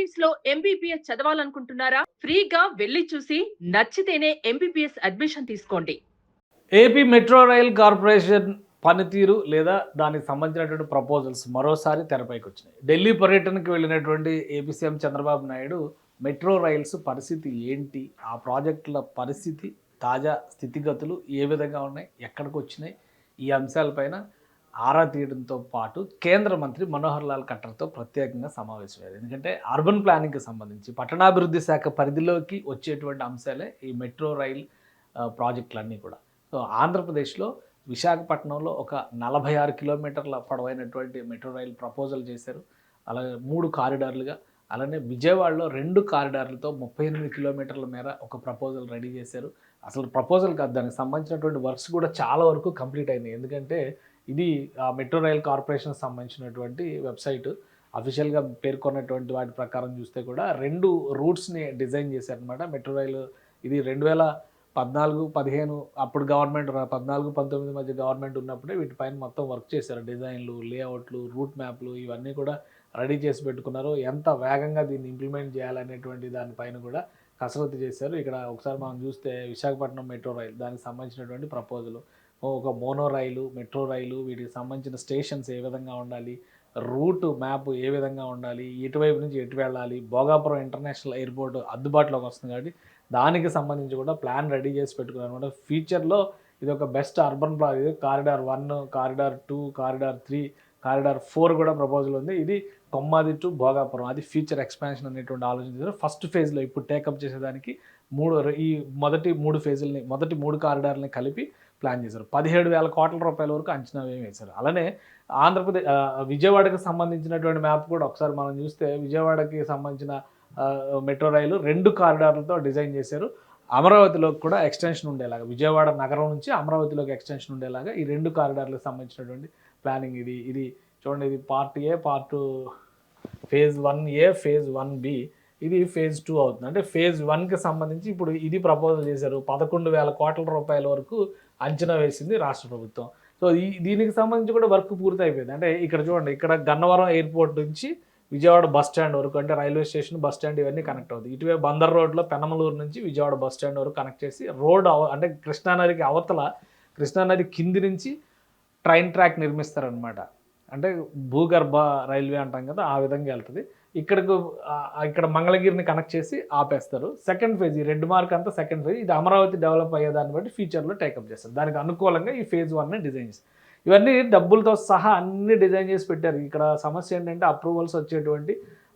Philippines లో MBBS చదవాలనుకుంటున్నారా? ఫ్రీగా వెళ్లి చూసి నచ్చితేనే ఎంబీబీఎస్ అడ్మిషన్ తీసుకోండి. ఏపీ మెట్రో రైల్ కార్పొరేషన్ పనితీరు లేదా దానికి సంబంధించినటువంటి ప్రపోజల్స్ మరోసారి తెరపైకి వచ్చినాయి. ఢిల్లీ పర్యటనకు వెళ్ళినటువంటి AP CM Chandrababu Naidu metro rails పరిస్థితి ఏంటి, ఆ ప్రాజెక్టుల పరిస్థితి, తాజా స్థితిగతులు ఏ విధంగా ఉన్నాయి, ఎక్కడికి వచ్చినాయి, ఈ అంశాలపైన ఆరా తీయడంతో పాటు కేంద్ర మంత్రి మనోహర్ లాల్ ఖట్టర్తో ప్రత్యేకంగా సమావేశమయ్యారు. ఎందుకంటే అర్బన్ ప్లానింగ్కి సంబంధింంచి పట్టణాభివృద్ధి శాఖ పరిధిలోకి వచ్చేటువంటి అంశాలే ఈ మెట్రో రైల్ ప్రాజెక్టులన్నీ కూడా. సో ఆంధ్రప్రదేశ్లో విశాఖపట్నంలో ఒక 46 కిలోమీటర్ల పొడవైనటువంటి మెట్రో రైల్ ప్రపోజల్ చేశారు. అలాగే 3 కారిడార్లుగా. అలానే విజయవాడలో 2 కారిడార్లతో 38 కిలోమీటర్ల మేర ఒక ప్రపోజల్ రెడీ చేశారు. అసలు ప్రపోజల్ కాదు, దానికి సంబంధించినటువంటి వర్క్స్ కూడా చాలా వరకు కంప్లీట్ అయినాయి. ఎందుకంటే ఇది మెట్రో రైల్ కార్పొరేషన్కి సంబంధించినటువంటి వెబ్సైట్ అఫీషియల్గా పేర్కొన్నటువంటి వాటి ప్రకారం చూస్తే కూడా 2 రూట్స్ని డిజైన్ చేశారనమాట. మెట్రో రైలు ఇది 2014-15 అప్పుడు గవర్నమెంట్ 14-19 మధ్య గవర్నమెంట్ ఉన్నప్పుడే వీటిపైన మొత్తం వర్క్ చేశారు. డిజైన్లు, లేఅవుట్లు, రూట్ మ్యాప్లు ఇవన్నీ కూడా రెడీ చేసి పెట్టుకున్నారు. ఎంత వేగంగా దీన్ని ఇంప్లిమెంట్ చేయాలనేటువంటి దానిపైన కూడా కసరత్తు చేశారు. ఇక్కడ ఒకసారి మనం చూస్తే విశాఖపట్నం మెట్రో రైలు దానికి సంబంధించినటువంటి ప్రపోజల్, ఒక మోనో రైలు, మెట్రో రైలు, వీటికి సంబంధించిన స్టేషన్స్ ఏ విధంగా ఉండాలి, రూట్ మ్యాప్ ఏ విధంగా ఉండాలి, ఎటువైపు నుంచి ఎటు వెళ్ళాలి, భోగాపురం ఇంటర్నేషనల్ ఎయిర్పోర్ట్ అందుబాటులోకి వస్తుంది కాబట్టి దానికి సంబంధించి కూడా ప్లాన్ రెడీ చేసి పెట్టుకున్నారు అనమాట. ఫ్యూచర్లో ఇది ఒక బెస్ట్ అర్బన్ ఇది కారిడార్ 1, కారిడార్ 2, కారిడార్ 3, కారిడార్ 4 కూడా ప్రపోజల్ ఉంది. ఇది కొమ్మాది టు భోగాపురం, అది ఫ్యూచర్ ఎక్స్పాన్షన్ అనేటువంటి ఆలోచించారు. ఫస్ట్ ఫేజ్లో ఇప్పుడు టేకప్ చేసేదానికి మొదటి 3 ఫేజుల్ని, మొదటి 3 కారిడార్లని కలిపి ప్లాన్ చేశారు. 17,000 కోట్ల రూపాయల వరకు అంచనా వ్యయం వేశారు. అలానే ఆంధ్రప్రదేశ్ విజయవాడకి సంబంధించినటువంటి మ్యాప్ కూడా ఒకసారి మనం చూస్తే విజయవాడకి సంబంధించిన మెట్రో రైలు 2 కారిడార్లతో డిజైన్ చేశారు. అమరావతిలోకి కూడా ఎక్స్టెన్షన్ ఉండేలాగా, విజయవాడ నగరం నుంచి అమరావతిలోకి ఎక్స్టెన్షన్ ఉండేలాగా ఈ 2 కారిడార్లకు సంబంధించినటువంటి ప్లానింగ్ ఇది చూడండి. ఇది part A, part phase 1A, phase 1B, ఇది ఫేజ్ 2 అవుతుంది. అంటే ఫేజ్ 1కి సంబంధించి ఇప్పుడు ఇది ప్రపోజల్ చేశారు. 11,000 కోట్ల రూపాయల వరకు అంచనా వేసింది రాష్ట్ర ప్రభుత్వం. సో దీనికి సంబంధించి కూడా వర్క్ పూర్తి అయిపోయింది. అంటే ఇక్కడ చూడండి, ఇక్కడ గన్నవరం ఎయిర్పోర్ట్ నుంచి విజయవాడ బస్ స్టాండ్ వరకు, అంటే రైల్వే స్టేషన్, బస్ స్టాండ్ ఇవన్నీ కనెక్ట్ అవుతాయి. ఇటువైపు బందర్ రోడ్లో పెనమలూరు నుంచి విజయవాడ బస్ స్టాండ్ వరకు కనెక్ట్ చేసి అంటే కృష్ణానదికి అవతల, కృష్ణానది కింది నుంచి ట్రైన్ ట్రాక్ నిర్మిస్తారనమాట. అంటే భూగర్భ రైల్వే అంటాం కదా, ఆ విధంగా వెళ్తుంది. ఇక్కడ మంగళగిరిని కనెక్ట్ చేసి ఆపేస్తారు. సెకండ్ ఫేజ్, ఈ రెడ్ మార్క్ అంతా సెకండ్ ఫేజ్. ఇది అమరావతి డెవలప్ అయ్యేదాన్ని బట్టి ఫ్యూచర్లో టేకప్ చేస్తారు. దానికి అనుకూలంగా ఈ ఫేజ్ 1ని డిజైన్ చేస్తారు. ఇవన్నీ డబ్బులతో సహా అన్ని డిజైన్ చేసి పెట్టారు. ఇక్కడ సమస్య ఏంటంటే అప్రూవల్స్ వచ్చేటువంటి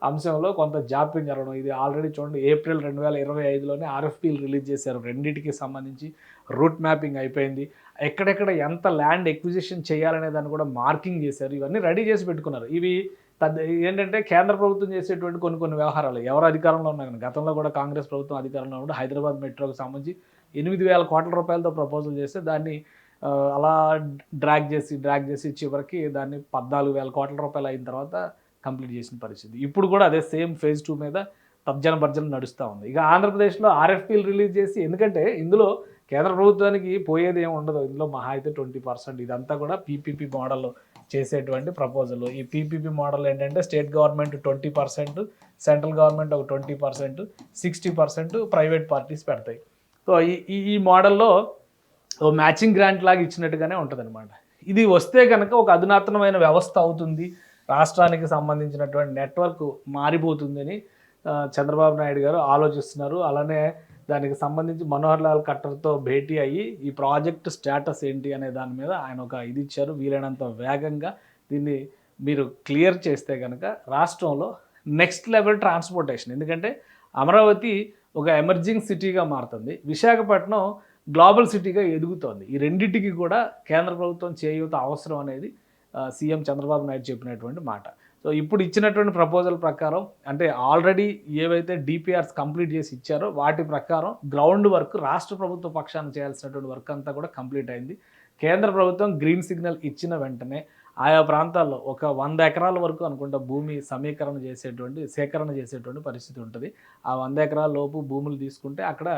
అంశంలో కొంత జాప్యం జరగడం. ఇది ఆల్రెడీ చూడండి, ఏప్రిల్ 2025లోనే ఆర్ఎఫ్పీలు రిలీజ్ చేశారు. రెండింటికి సంబంధించి రూట్ మ్యాపింగ్ అయిపోయింది. ఎక్కడెక్కడ ఎంత ల్యాండ్ ఎక్విజిషన్ చేయాలనే దాన్ని కూడా మార్కింగ్ చేశారు. ఇవన్నీ రెడీ చేసి పెట్టుకున్నారు. ఇవి ఏంటంటే కేంద్ర ప్రభుత్వం చేసేటువంటి కొన్ని వ్యవహారాలు ఎవరు అధికారంలో ఉన్నారు. గతంలో కూడా కాంగ్రెస్ ప్రభుత్వం అధికారంలో ఉంటే హైదరాబాద్ మెట్రోకి సంబంధించి 8,000 కోట్ల రూపాయలతో ప్రపోజల్ చేస్తే దాన్ని అలా డ్రాగ్ చేసి చివరికి దాన్ని 14,000 కోట్ల రూపాయలు అయిన తర్వాత కంప్లీట్ చేసిన పరిస్థితి. ఇప్పుడు కూడా అదే సేమ్ ఫేజ్ 2 మీద తర్జన భర్జన నడుస్తూ ఉంది. ఇక ఆంధ్రప్రదేశ్లో ఆర్ఎఫ్పీలు రిలీజ్ చేసి, ఎందుకంటే ఇందులో కేంద్ర ప్రభుత్వానికి పోయేది ఏమి ఉండదు. ఇందులో మహా అయితే 20%. ఇదంతా కూడా పీపీపీ మోడల్లో చేసేటువంటి ప్రపోజల్. ఈ పీపీపీ మోడల్ ఏంటంటే స్టేట్ గవర్నమెంట్ 20%, సెంట్రల్ గవర్నమెంట్ ఒక 20%, 60% ప్రైవేట్ పార్టీస్ పెడతాయి. సో ఈ మోడల్లో మ్యాచింగ్ గ్రాంట్ లాగా ఇచ్చినట్టుగానే ఉంటుంది అనమాట. ఇది వస్తే కనుక ఒక అధునాతనమైన వ్యవస్థ అవుతుంది, రాష్ట్రానికి సంబంధించినటువంటి నెట్వర్క్ మారిపోతుందని చంద్రబాబు నాయుడు గారు ఆలోచిస్తున్నారు. అలానే దానికి సంబంధించి మనోహర్ లాల్ ఖట్టర్తో భేటీ అయ్యి ఈ ప్రాజెక్ట్ స్టేటస్ ఏంటి అనే దాని మీద ఆయన ఒక ఇది ఇచ్చారు. వీలైనంత వేగంగా దీన్ని మీరు క్లియర్ చేస్తే కనుక రాష్ట్రంలో నెక్స్ట్ లెవెల్ ట్రాన్స్పోర్టేషన్, ఎందుకంటే అమరావతి ఒక ఎమర్జింగ్ సిటీగా మారుతుంది, విశాఖపట్నం గ్లోబల్ సిటీగా ఎదుగుతోంది. ఈ రెండింటికి కూడా కేంద్ర ప్రభుత్వం చేయూత అవసరం అనేది సీఎం చంద్రబాబు నాయుడు చెప్పినటువంటి మాట. సో ఇప్పుడు ఇచ్చినటువంటి ప్రపోజల్ ప్రకారం, అంటే ఆల్రెడీ ఏవైతే డిపిఆర్స్ కంప్లీట్ చేసి ఇచ్చారో వాటి ప్రకారం గ్రౌండ్ వర్క్ రాష్ట్ర ప్రభుత్వ పక్షాన చేయాల్సినటువంటి వర్క్ అంతా కూడా కంప్లీట్ అయింది. కేంద్ర ప్రభుత్వం గ్రీన్ సిగ్నల్ ఇచ్చిన వెంటనే ఆయా ప్రాంతాల్లో ఒక 100 ఎకరాల వరకు అనుకుంటా భూమి సేకరణ చేసేటువంటి పరిస్థితి ఉంటుంది. ఆ 100 ఎకరాల లోపు భూములు తీసుకుంటే అక్కడ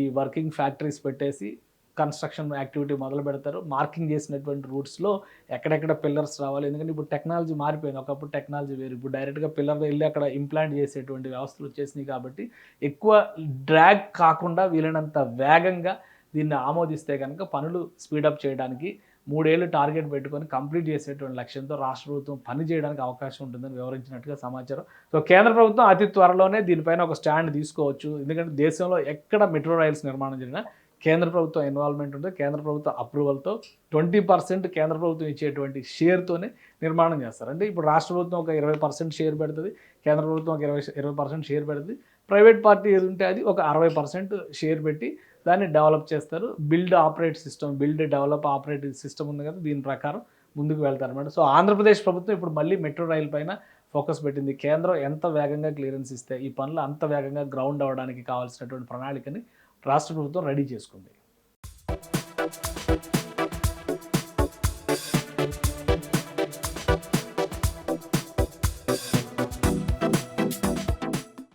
ఈ వర్కింగ్ ఫ్యాక్టరీస్ పెట్టేసి కన్స్ట్రక్షన్ యాక్టివిటీ మొదలు పెడతారు. మార్కింగ్ చేసినటువంటి రూట్స్లో ఎక్కడెక్కడ పిల్లర్స్ రావాలి, ఎందుకంటే ఇప్పుడు టెక్నాలజీ మారిపోయింది. ఒకప్పుడు టెక్నాలజీ వేరు, ఇప్పుడు డైరెక్ట్గా పిల్లర్ వెళ్ళి అక్కడ ఇంప్లాంట్ చేసేటువంటి వ్యవస్థలు వచ్చేసినాయి. కాబట్టి ఎక్కువ డ్రాగ్ కాకుండా వీలైనంత వేగంగా దీన్ని ఆమోదిస్తే కనుక పనులు స్పీడప్ చేయడానికి 3 ఏళ్ళు టార్గెట్ పెట్టుకొని కంప్లీట్ చేసేటువంటి లక్ష్యంతో రాష్ట్ర ప్రభుత్వం పని చేయడానికి అవకాశం ఉంటుందని వివరించినట్టుగా సమాచారం. సో కేంద్ర ప్రభుత్వం అతి త్వరలోనే దీనిపైన ఒక స్టాండ్ తీసుకోవచ్చు. ఎందుకంటే దేశంలో ఎక్కడ మెట్రో రైల్స్ నిర్మాణం జరిగినా కేంద్ర ప్రభుత్వం ఇన్వాల్వ్మెంట్ ఉంటుంది. కేంద్ర ప్రభుత్వ అప్రూవల్తో 20% కేంద్ర ప్రభుత్వం ఇచ్చేటువంటి షేర్తోనే నిర్మాణం చేస్తారు. అంటే ఇప్పుడు రాష్ట్ర ప్రభుత్వం ఒక 20% షేర్ పెడుతుంది, కేంద్ర ప్రభుత్వం ఒక 20% షేర్ పెడుతుంది, ప్రైవేట్ పార్టీ ఏది ఉంటే అది ఒక 60% షేర్ పెట్టి దాన్ని డెవలప్ చేస్తారు. Build operate system, build develop operate system ఉంది కదా, దీని ప్రకారం ముందుకు వెళ్తారు అన్నమాట. సో ఆంధ్రప్రదేశ్ ప్రభుత్వం ఇప్పుడు మళ్ళీ మెట్రో రైల్ పైన ఫోకస్ పెట్టింది. కేంద్రం ఎంత వేగంగా క్లియరెన్స్ ఇస్తే ఈ పనులు అంత వేగంగా గ్రౌండ్ అవ్వడానికి కావాల్సినటువంటి ప్రణాళికని రాష్ట్ర ప్రభుత్వం రెడీ చేసుకుంది.